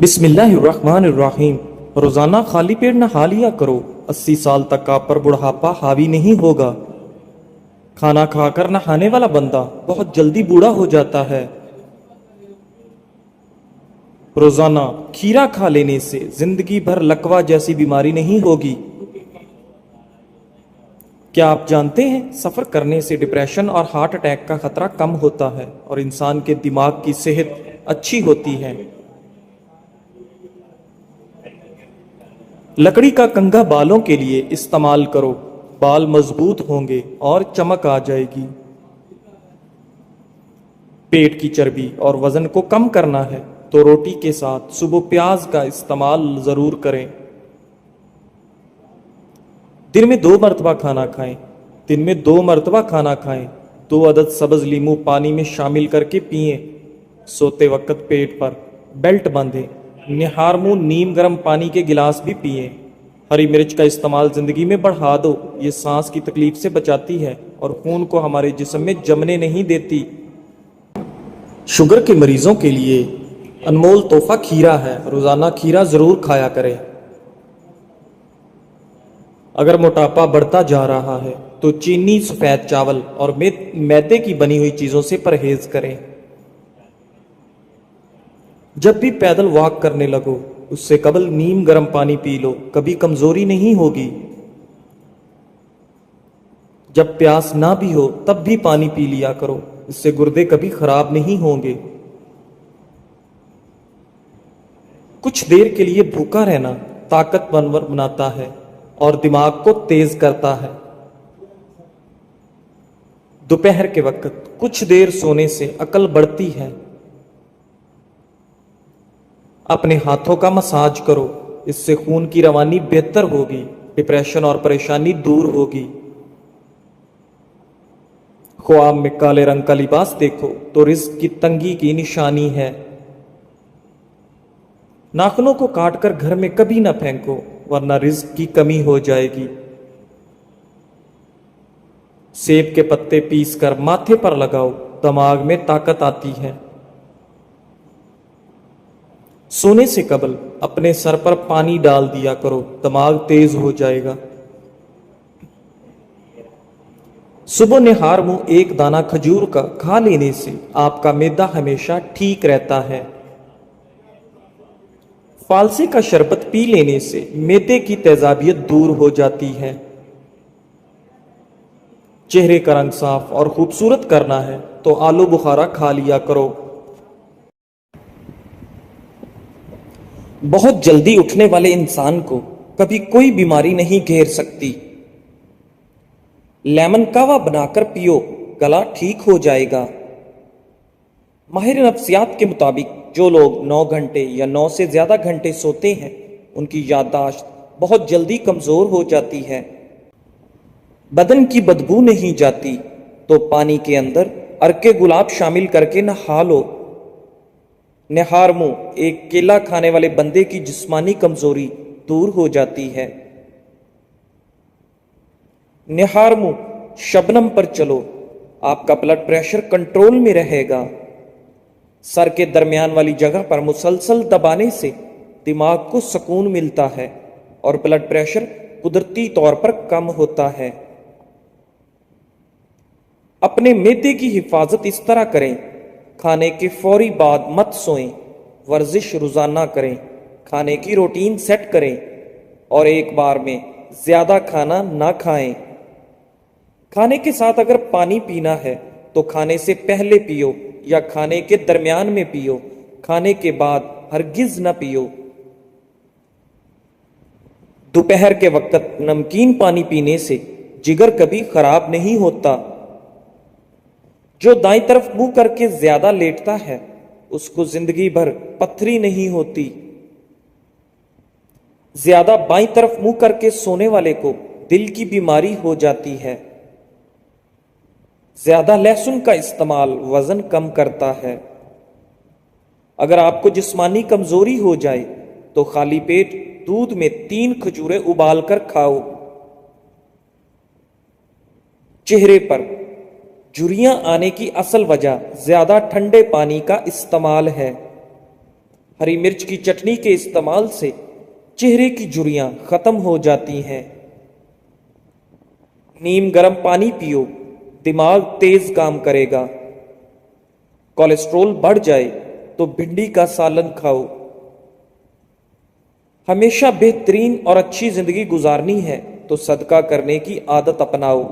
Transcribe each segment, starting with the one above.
بسم اللہ الرحمن الرحیم۔ روزانہ خالی پیٹ نہا لیا کرو، 80 سال تک آپ پر بڑھاپا حاوی نہیں ہوگا۔ کھانا کھا کر نہانے والا بندہ بہت جلدی بوڑھا ہو جاتا ہے۔ روزانہ کھیرا کھا لینے سے زندگی بھر لکوہ جیسی بیماری نہیں ہوگی۔ کیا آپ جانتے ہیں سفر کرنے سے ڈپریشن اور ہارٹ اٹیک کا خطرہ کم ہوتا ہے اور انسان کے دماغ کی صحت اچھی ہوتی ہے۔ لکڑی کا کنگھا بالوں کے لیے استعمال کرو، بال مضبوط ہوں گے اور چمک آ جائے گی۔ پیٹ کی چربی اور وزن کو کم کرنا ہے تو روٹی کے ساتھ صبح پیاز کا استعمال ضرور کریں۔ دن میں 2 مرتبہ کھانا کھائیں۔ دن میں 2 مرتبہ کھانا کھائیں۔ 2 عدد سبز لیموں پانی میں شامل کر کے پئیں۔ سوتے وقت پیٹ پر بیلٹ باندھیں۔ نہار منہ نیم گرم پانی کے گلاس بھی پئیں۔ ہری مرچ کا استعمال زندگی میں بڑھا دو، یہ سانس کی تکلیف سے بچاتی ہے اور خون کو ہمارے جسم میں جمنے نہیں دیتی۔ شوگر کے مریضوں کے لیے انمول تحفہ کھیرا ہے، روزانہ کھیرا ضرور کھایا کریں۔ اگر موٹاپا بڑھتا جا رہا ہے تو چینی، سفید چاول اور میدے کی بنی ہوئی چیزوں سے پرہیز کریں۔ جب بھی پیدل واک کرنے لگو اس سے قبل نیم گرم پانی پی لو، کبھی کمزوری نہیں ہوگی۔ جب پیاس نہ بھی ہو تب بھی پانی پی لیا کرو، اس سے گردے کبھی خراب نہیں ہوں گے۔ کچھ دیر کے لیے بھوکا رہنا طاقتور بناتا ہے اور دماغ کو تیز کرتا ہے۔ دوپہر کے وقت کچھ دیر سونے سے عقل بڑھتی ہے۔ اپنے ہاتھوں کا مساج کرو، اس سے خون کی روانی بہتر ہوگی، ڈپریشن اور پریشانی دور ہوگی۔ خواب میں کالے رنگ کا لباس دیکھو تو رزق کی تنگی کی نشانی ہے۔ ناخنوں کو کاٹ کر گھر میں کبھی نہ پھینکو ورنہ رزق کی کمی ہو جائے گی۔ سیب کے پتے پیس کر ماتھے پر لگاؤ، دماغ میں طاقت آتی ہے۔ سونے سے قبل اپنے سر پر پانی ڈال دیا کرو، دماغ تیز ہو جائے گا۔ صبح نہار منہ 1 دانہ کھجور کا کھا لینے سے آپ کا معدہ ہمیشہ ٹھیک رہتا ہے۔ فالسے کا شربت پی لینے سے معدے کی تیزابیت دور ہو جاتی ہے۔ چہرے کا رنگ صاف اور خوبصورت کرنا ہے تو آلو بخارا کھا لیا کرو۔ بہت جلدی اٹھنے والے انسان کو کبھی کوئی بیماری نہیں گھیر سکتی۔ لیمن کہوہ بنا کر پیو، گلا ٹھیک ہو جائے گا۔ ماہر نفسیات کے مطابق جو لوگ 9 گھنٹے یا 9 سے زیادہ گھنٹے سوتے ہیں ان کی یادداشت بہت جلدی کمزور ہو جاتی ہے۔ بدن کی بدبو نہیں جاتی تو پانی کے اندر عرق گلاب شامل کر کے نہا لو۔ نہار منہ 1 کیلا کھانے والے بندے کی جسمانی کمزوری دور ہو جاتی ہے۔ نہار منہ شبنم پر چلو، آپ کا بلڈ پریشر کنٹرول میں رہے گا۔ سر کے درمیان والی جگہ پر مسلسل دبانے سے دماغ کو سکون ملتا ہے اور بلڈ پریشر قدرتی طور پر کم ہوتا ہے۔ اپنے معدے کی حفاظت اس طرح کریں، کھانے کے فوری بعد مت سوئیں، ورزش روزانہ کریں، کھانے کی روٹین سیٹ کریں اور ایک بار میں زیادہ کھانا نہ کھائیں۔ کھانے کے ساتھ اگر پانی پینا ہے تو کھانے سے پہلے پیو یا کھانے کے درمیان میں پیو، کھانے کے بعد ہرگز نہ پیو۔ دوپہر کے وقت نمکین پانی پینے سے جگر کبھی خراب نہیں ہوتا۔ جو دائیں طرف منہ کر کے زیادہ لیٹتا ہے اس کو زندگی بھر پتھری نہیں ہوتی۔ زیادہ بائیں طرف منہ کر کے سونے والے کو دل کی بیماری ہو جاتی ہے۔ زیادہ لہسن کا استعمال وزن کم کرتا ہے۔ اگر آپ کو جسمانی کمزوری ہو جائے تو خالی پیٹ دودھ میں 3 کھجوریں ابال کر کھاؤ۔ چہرے پر جھریاں آنے کی اصل وجہ زیادہ ٹھنڈے پانی کا استعمال ہے۔ ہری مرچ کی چٹنی کے استعمال سے چہرے کی جھریاں ختم ہو جاتی ہیں۔ نیم گرم پانی پیو، دماغ تیز کام کرے گا۔ کولیسٹرول بڑھ جائے تو بھنڈی کا سالن کھاؤ۔ ہمیشہ بہترین اور اچھی زندگی گزارنی ہے تو صدقہ کرنے کی عادت اپناؤ۔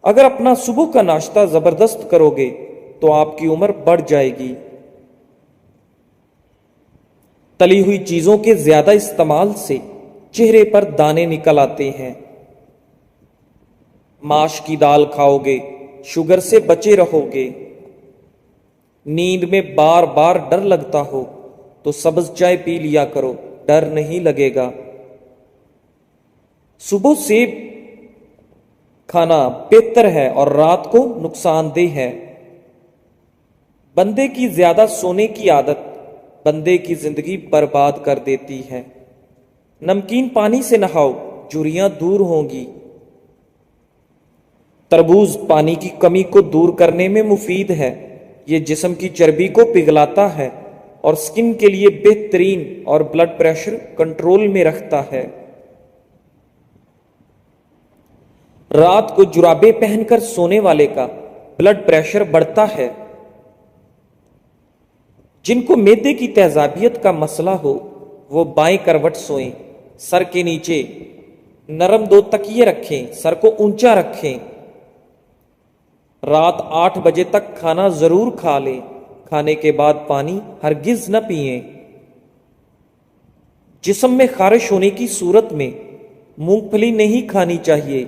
اگر اپنا صبح کا ناشتہ زبردست کرو گے تو آپ کی عمر بڑھ جائے گی۔ تلی ہوئی چیزوں کے زیادہ استعمال سے چہرے پر دانے نکل آتے ہیں۔ ماش کی دال کھاؤ گے، شوگر سے بچے رہو گے۔ نیند میں بار بار ڈر لگتا ہو تو سبز چائے پی لیا کرو، ڈر نہیں لگے گا۔ صبح سیب کھانا بہتر ہے اور رات کو نقصان دہ ہے۔ بندے کی زیادہ سونے کی عادت بندے کی زندگی برباد کر دیتی ہے۔ نمکین پانی سے نہاؤ، جھریاں دور ہوں گی۔ تربوز پانی کی کمی کو دور کرنے میں مفید ہے۔ یہ جسم کی چربی کو پگھلاتا ہے اور سکن کے لیے بہترین اور بلڈ پریشر کنٹرول میں رکھتا ہے۔ رات کو جرابیں پہن کر سونے والے کا بلڈ پریشر بڑھتا ہے۔ جن کو معدے کی تیزابیت کا مسئلہ ہو وہ بائیں کروٹ سوئیں، سر کے نیچے نرم 2 تکیے رکھیں، سر کو اونچا رکھیں۔ رات 8 بجے تک کھانا ضرور کھا لیں۔ کھانے کے بعد پانی ہرگز نہ پئیں۔ جسم میں خارش ہونے کی صورت میں مونگ پھلی نہیں کھانی چاہیے۔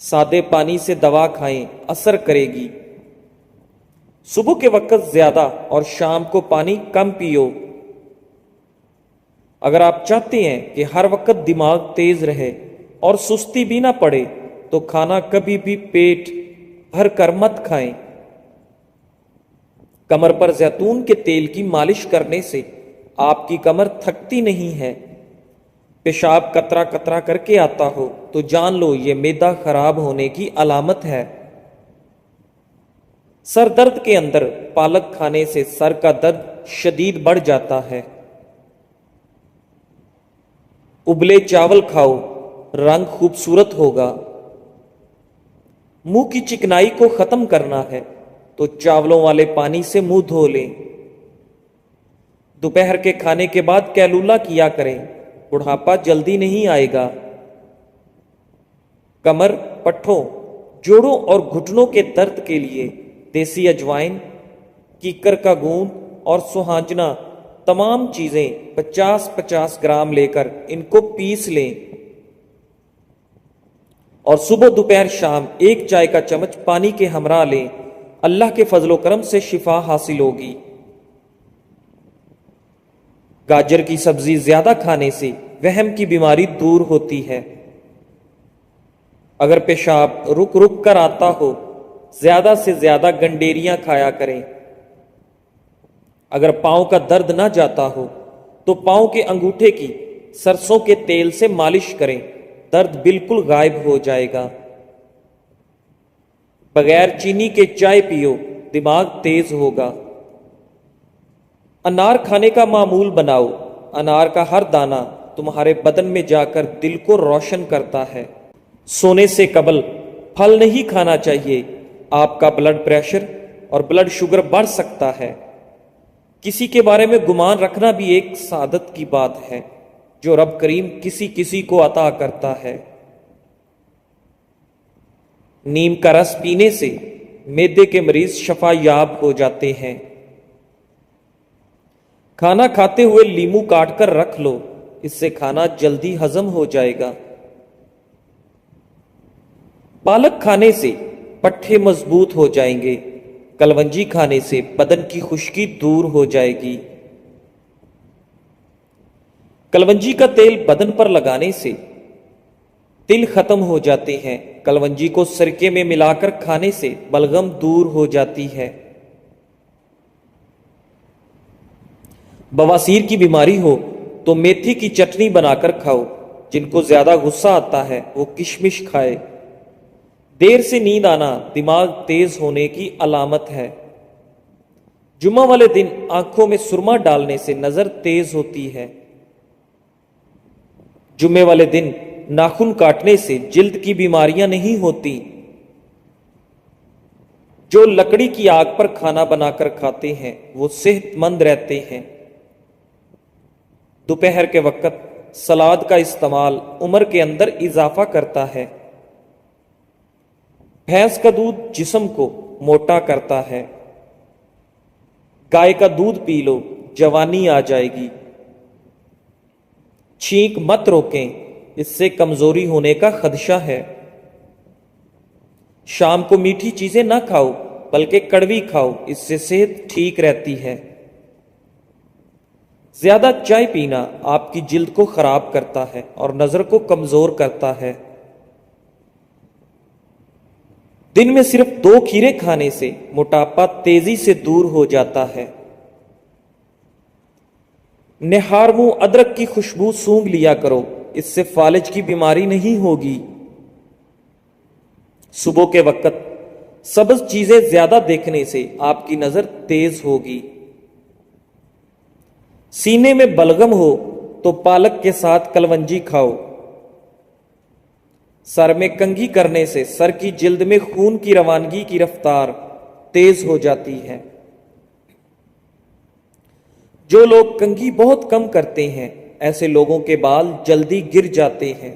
سادے پانی سے دوا کھائیں، اثر کرے گی۔ صبح کے وقت زیادہ اور شام کو پانی کم پیو۔ اگر آپ چاہتے ہیں کہ ہر وقت دماغ تیز رہے اور سستی بھی نہ پڑے تو کھانا کبھی بھی پیٹ بھر کر مت کھائیں۔ کمر پر زیتون کے تیل کی مالش کرنے سے آپ کی کمر تھکتی نہیں ہے۔ پیشاب قطرہ قطرہ کر کے آتا ہو تو جان لو یہ معدہ خراب ہونے کی علامت ہے۔ سر درد کے اندر پالک کھانے سے سر کا درد شدید بڑھ جاتا ہے۔ ابلے چاول کھاؤ، رنگ خوبصورت ہوگا۔ منہ کی چکنائی کو ختم کرنا ہے تو چاولوں والے پانی سے منہ دھو لیں۔ دوپہر کے کھانے کے بعد کیلولا کیا کریں، بڑھاپا جلدی نہیں آئے گا۔ کمر، پٹھوں، جوڑوں اور گھٹنوں کے درد کے لیے دیسی اجوائن، کیکر کا گوند اور سوہانجنا تمام چیزیں 50-50 گرام لے کر ان کو پیس لیں اور صبح دوپہر شام 1 چائے کا چمچ پانی کے ہمراہ لیں۔ اللہ کے فضل و کرم سے شفا حاصل ہوگی۔ گاجر کی سبزی زیادہ کھانے سے وہم کی بیماری دور ہوتی ہے۔ اگر پیشاب رک رک کر آتا ہو زیادہ سے زیادہ گنڈیریاں کھایا کریں۔ اگر پاؤں کا درد نہ جاتا ہو تو پاؤں کے انگوٹھے کی سرسوں کے تیل سے مالش کریں، درد بالکل غائب ہو جائے گا۔ بغیر چینی کے چائے پیو، دماغ تیز ہوگا۔ انار کھانے کا معمول بناؤ۔ انار کا ہر دانہ تمہارے بدن میں جا کر دل کو روشن کرتا ہے۔ سونے سے قبل پھل نہیں کھانا چاہیے، آپ کا بلڈ پریشر اور بلڈ شوگر بڑھ سکتا ہے۔ کسی کے بارے میں گمان رکھنا بھی ایک سعادت کی بات ہے جو رب کریم کسی کسی کو عطا کرتا ہے۔ نیم کا رس پینے سے معدے کے مریض شفا یاب ہو جاتے ہیں۔ کھانا کھاتے ہوئے لیمو کاٹ کر رکھ لو، اس سے کھانا جلدی ہضم ہو جائے گا۔ پالک کھانے سے پٹھے مضبوط ہو جائیں گے۔ کلونجی کھانے سے بدن کی خشکی دور ہو جائے گی۔ کلونجی کا تیل بدن پر لگانے سے تل ختم ہو جاتے ہیں۔ کلونجی کو سرکے میں ملا کر کھانے سے بلغم دور ہو جاتی ہے۔ بواسیر کی بیماری ہو تو میتھی کی چٹنی بنا کر کھاؤ۔ جن کو زیادہ غصہ آتا ہے وہ کشمش کھائے۔ دیر سے نیند آنا دماغ تیز ہونے کی علامت ہے۔ جمعہ والے دن آنکھوں میں سرما ڈالنے سے نظر تیز ہوتی ہے۔ جمعے والے دن ناخن کاٹنے سے جلد کی بیماریاں نہیں ہوتی۔ جو لکڑی کی آگ پر کھانا بنا کر کھاتے ہیں وہ صحت مند رہتے ہیں۔ دوپہر کے وقت سلاد کا استعمال عمر کے اندر اضافہ کرتا ہے۔ بھینس کا دودھ جسم کو موٹا کرتا ہے۔ گائے کا دودھ پی لو، جوانی آ جائے گی۔ چھینک مت روکیں، اس سے کمزوری ہونے کا خدشہ ہے۔ شام کو میٹھی چیزیں نہ کھاؤ بلکہ کڑوی کھاؤ، اس سے صحت ٹھیک رہتی ہے۔ زیادہ چائے پینا آپ کی جلد کو خراب کرتا ہے اور نظر کو کمزور کرتا ہے۔ دن میں صرف 2 کھیرے کھانے سے موٹاپا تیزی سے دور ہو جاتا ہے۔ نہار منہ ادرک کی خوشبو سونگھ لیا کرو، اس سے فالج کی بیماری نہیں ہوگی۔ صبح کے وقت سبز چیزیں زیادہ دیکھنے سے آپ کی نظر تیز ہوگی۔ سینے میں بلغم ہو تو پالک کے ساتھ کلونجی کھاؤ۔ سر میں کنگھی کرنے سے سر کی جلد میں خون کی روانگی کی رفتار تیز ہو جاتی ہے۔ جو لوگ کنگھی بہت کم کرتے ہیں ایسے لوگوں کے بال جلدی گر جاتے ہیں۔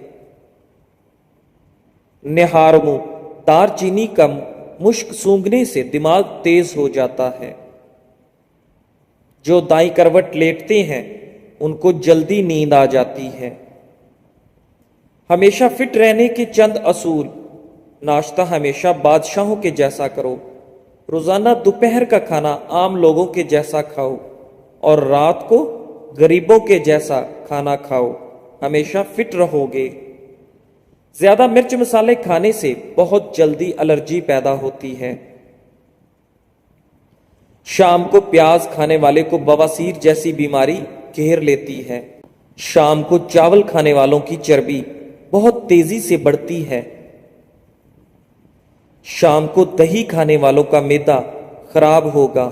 نہار منہ دار چینی کم مشک سونگھنے سے دماغ تیز ہو جاتا ہے۔ جو دائیں کروٹ لیٹتے ہیں ان کو جلدی نیند آ جاتی ہے۔ ہمیشہ فٹ رہنے کے چند اصول: ناشتہ ہمیشہ بادشاہوں کے جیسا کرو، روزانہ دوپہر کا کھانا عام لوگوں کے جیسا کھاؤ اور رات کو غریبوں کے جیسا کھانا کھاؤ، ہمیشہ فٹ رہو گے۔ زیادہ مرچ مسالے کھانے سے بہت جلدی الرجی پیدا ہوتی ہے۔ شام کو پیاز کھانے والے کو بواسیر جیسی بیماری گھیر لیتی ہے۔ شام کو چاول کھانے والوں کی چربی بہت تیزی سے بڑھتی ہے۔ شام کو دہی کھانے والوں کا معدہ خراب ہوگا۔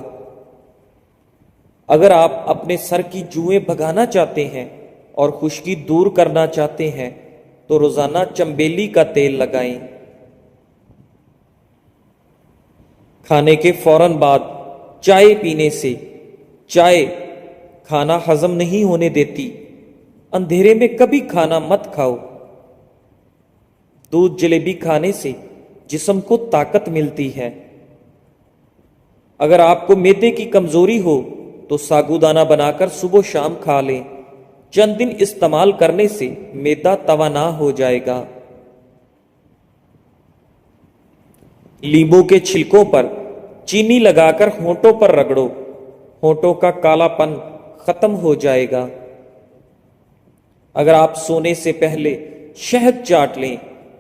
اگر آپ اپنے سر کی جوئیں بھگانا چاہتے ہیں اور خشکی دور کرنا چاہتے ہیں تو روزانہ چنبیلی کا تیل لگائیں۔ کھانے کے فوراً بعد چائے پینے سے چائے کھانا ہضم نہیں ہونے دیتی۔ اندھیرے میں کبھی کھانا مت کھاؤ۔ دودھ جلیبی کھانے سے جسم کو طاقت ملتی ہے۔ اگر آپ کو معدے کی کمزوری ہو تو ساگودانہ بنا کر صبح و شام کھا لیں۔ چند دن استعمال کرنے سے معدہ توانا ہو جائے گا۔ لیموں کے چھلکوں پر چینی لگا کر ہونٹوں پر رگڑو، ہونٹوں کا کالا پن ختم ہو جائے گا۔ اگر آپ سونے سے پہلے شہد چاٹ لیں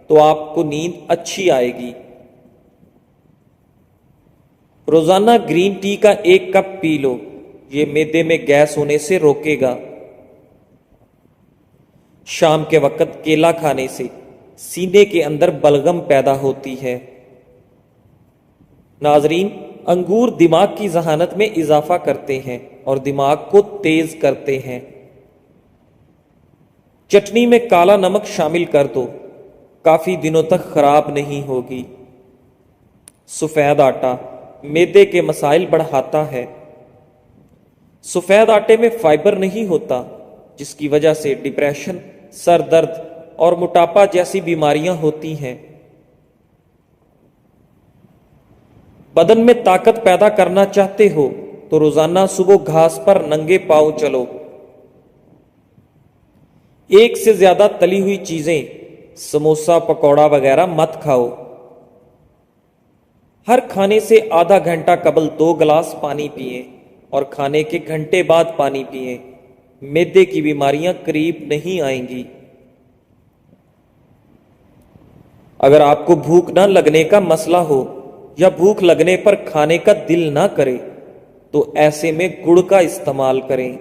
تو آپ کو نیند اچھی آئے گی۔ روزانہ گرین ٹی کا 1 کپ پی لو، یہ معدے میں گیس ہونے سے روکے گا۔ شام کے وقت کیلا کھانے سے سینے کے اندر بلغم پیدا ہوتی ہے۔ ناظرین، انگور دماغ کی ذہانت میں اضافہ کرتے ہیں اور دماغ کو تیز کرتے ہیں۔ چٹنی میں کالا نمک شامل کر دو، کافی دنوں تک خراب نہیں ہوگی۔ سفید آٹا معدے کے مسائل بڑھاتا ہے۔ سفید آٹے میں فائبر نہیں ہوتا، جس کی وجہ سے ڈپریشن، سر درد اور موٹاپا جیسی بیماریاں ہوتی ہیں۔ بدن میں طاقت پیدا کرنا چاہتے ہو تو روزانہ صبح گھاس پر ننگے پاؤں چلو۔ 1 سے زیادہ تلی ہوئی چیزیں، سموسا، پکوڑا وغیرہ مت کھاؤ۔ ہر کھانے سے آدھا گھنٹہ قبل 2 گلاس پانی پئیں اور کھانے کے گھنٹے بعد پانی پئیں۔ معدے کی بیماریاں قریب نہیں آئیں گی۔ اگر آپ کو بھوک نہ لگنے کا مسئلہ ہو یا بھوک لگنے پر کھانے کا دل نہ کرے تو ایسے میں گڑ کا استعمال کریں۔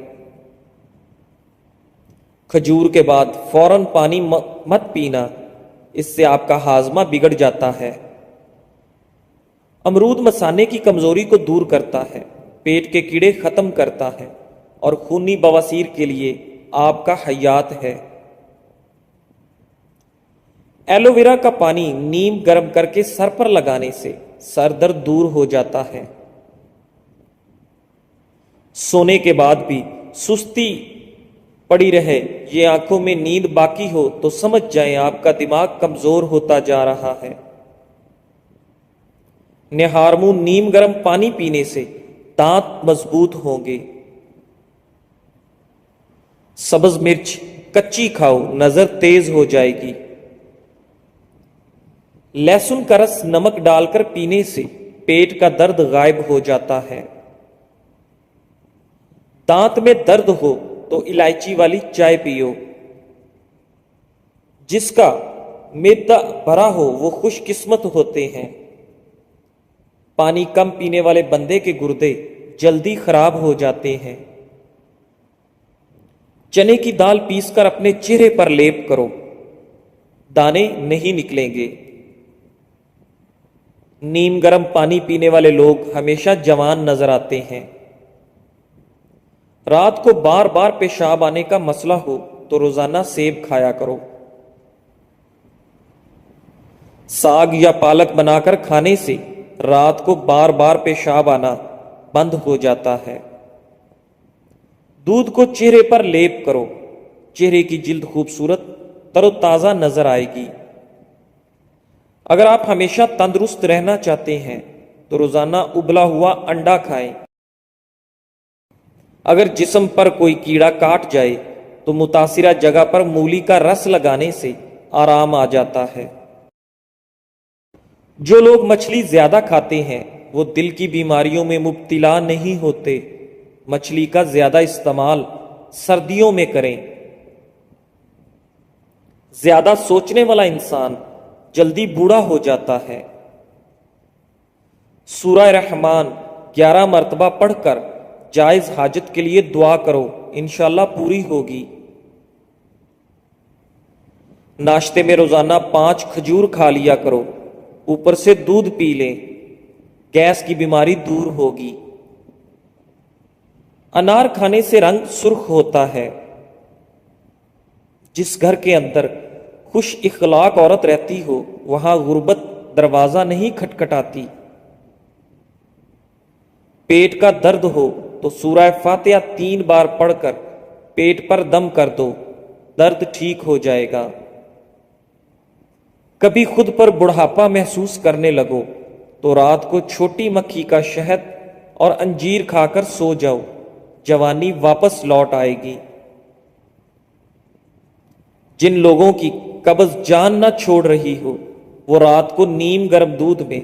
کھجور کے بعد فوراً پانی مت پینا، اس سے آپ کا ہاضمہ بگڑ جاتا ہے۔ امرود مثانے کی کمزوری کو دور کرتا ہے۔ پیٹ کے کیڑے ختم کرتا ہے اور خونی بواسیر کے لیے آپ کا حیات ہے۔ ایلو ویرا کا پانی نیم گرم کر کے سر پر لگانے سے سر درد دور ہو جاتا ہے۔ سونے کے بعد بھی سستی پڑی رہے، یہ آنکھوں میں نیند باقی ہو تو سمجھ جائیں آپ کا دماغ کمزور ہوتا جا رہا ہے۔ نہار منہ نیم گرم پانی پینے سے دانت مضبوط ہوں گے۔ سبز مرچ کچی کھاؤ، نظر تیز ہو جائے گی۔ لہسن کا رس نمک ڈال کر پینے سے پیٹ کا درد غائب ہو جاتا ہے۔ دانت میں درد ہو تو الائچی والی چائے پیو۔ جس کا معدہ بھرا ہو وہ خوش قسمت ہوتے ہیں۔ پانی کم پینے والے بندے کے گردے جلدی خراب ہو جاتے ہیں۔ چنے کی دال پیس کر اپنے چہرے پر لیپ کرو، دانے نہیں نکلیں گے۔ نیم گرم پانی پینے والے لوگ ہمیشہ جوان نظر آتے ہیں۔ رات کو بار بار پیشاب آنے کا مسئلہ ہو تو روزانہ سیب کھایا کرو۔ ساگ یا پالک بنا کر کھانے سے رات کو بار بار پیشاب آنا بند ہو جاتا ہے۔ دودھ کو چہرے پر لیپ کرو، چہرے کی جلد خوبصورت تر و تازہ نظر آئے گی۔ اگر آپ ہمیشہ تندرست رہنا چاہتے ہیں تو روزانہ ابلا ہوا انڈا کھائیں۔ اگر جسم پر کوئی کیڑا کاٹ جائے تو متاثرہ جگہ پر مولی کا رس لگانے سے آرام آ جاتا ہے۔ جو لوگ مچھلی زیادہ کھاتے ہیں وہ دل کی بیماریوں میں مبتلا نہیں ہوتے۔ مچھلی کا زیادہ استعمال سردیوں میں کریں۔ زیادہ سوچنے والا انسان جلدی بوڑھا ہو جاتا ہے۔ سورہ رحمان 11 مرتبہ پڑھ کر جائز حاجت کے لیے دعا کرو، انشاءاللہ پوری ہوگی۔ ناشتے میں روزانہ 5 کھجور کھا لیا کرو، اوپر سے دودھ پی لیں، گیس کی بیماری دور ہوگی۔ انار کھانے سے رنگ سرخ ہوتا ہے۔ جس گھر کے اندر خوش اخلاق عورت رہتی ہو وہاں غربت دروازہ نہیں کھٹکھٹاتی۔ پیٹ کا درد ہو تو سورہ فاتحہ 3 بار پڑھ کر پیٹ پر دم کر دو، درد ٹھیک ہو جائے گا۔ کبھی خود پر بڑھاپا محسوس کرنے لگو تو رات کو چھوٹی مکھی کا شہد اور انجیر کھا کر سو جاؤ، جوانی واپس لوٹ آئے گی۔ جن لوگوں کی قبض جان نہ چھوڑ رہی ہو وہ رات کو نیم گرم دودھ میں